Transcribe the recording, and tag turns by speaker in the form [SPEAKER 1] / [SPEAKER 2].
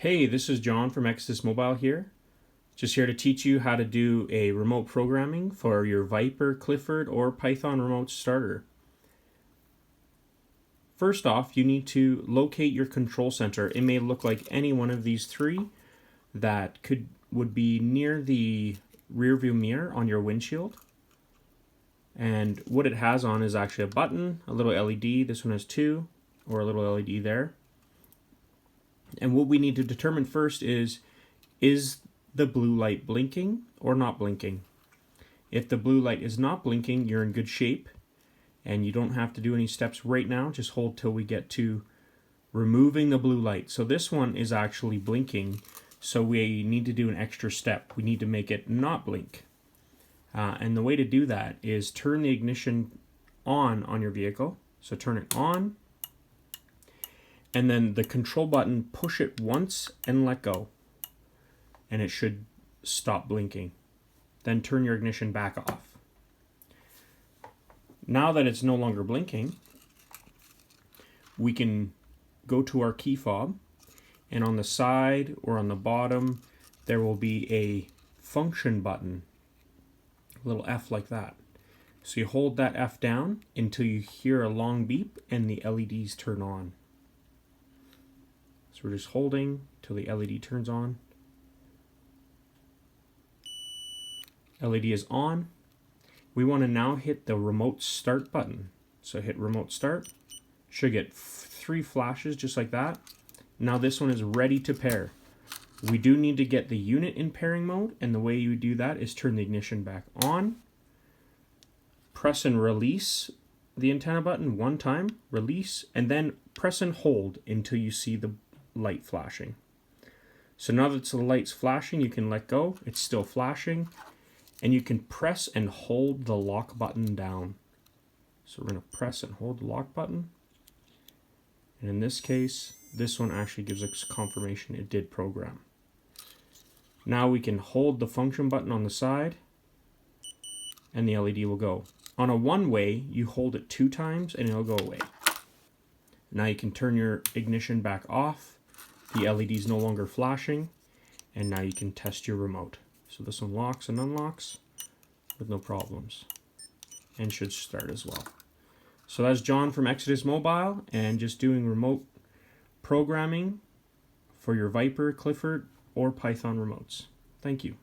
[SPEAKER 1] Hey, this is John from Exodus Mobile here. Just here to teach you how to do a remote programming for your Viper, Clifford, or Python remote starter. First off, you need to locate your control center. It may look like any one of these three that would be near the rear view mirror on your windshield. And what it has on is actually a button, a little LED. This one has two, or a little LED there. And what we need to determine first is the blue light blinking or not blinking? If the blue light is not blinking, you're in good shape and you don't have to do any steps right now. Just hold till we get to removing the blue light. So this one is actually blinking, so we need to do an extra step. We need to make it not blink. And the way to do that is turn the ignition on your vehicle. So turn it on, and then the control button, push it once and let go, and it should stop blinking. Then turn your ignition back off. Now that it's no longer blinking, we can go to our key fob, and on the side or on the bottom there will be a function button, a little F like that. So you hold that F down until you hear a long beep and the LEDs turn on. So we're just holding till the LED turns on. LED is on. We want to now hit the remote start button. So hit remote start. Should get three flashes just like that. Now this one is ready to pair. We do need to get the unit in pairing mode, and the way you do that is turn the ignition back on. Press and release the antenna button one time, release, and then press and hold until you see the light flashing. So now that the light's flashing, you can let go. It's still flashing, and you can press and hold the lock button down. So we're going to press and hold the lock button, and in this case this one actually gives us confirmation it did program. Now we can hold the function button on the side and the LED will go. On a one-way, you hold it 2 times and it'll go away. Now you can turn your ignition back off. The LED is no longer flashing, and now you can test your remote. So this one locks and unlocks with no problems, and should start as well. So that's John from Exodus Mobile, and just doing remote programming for your Viper, Clifford, or Python remotes. Thank you.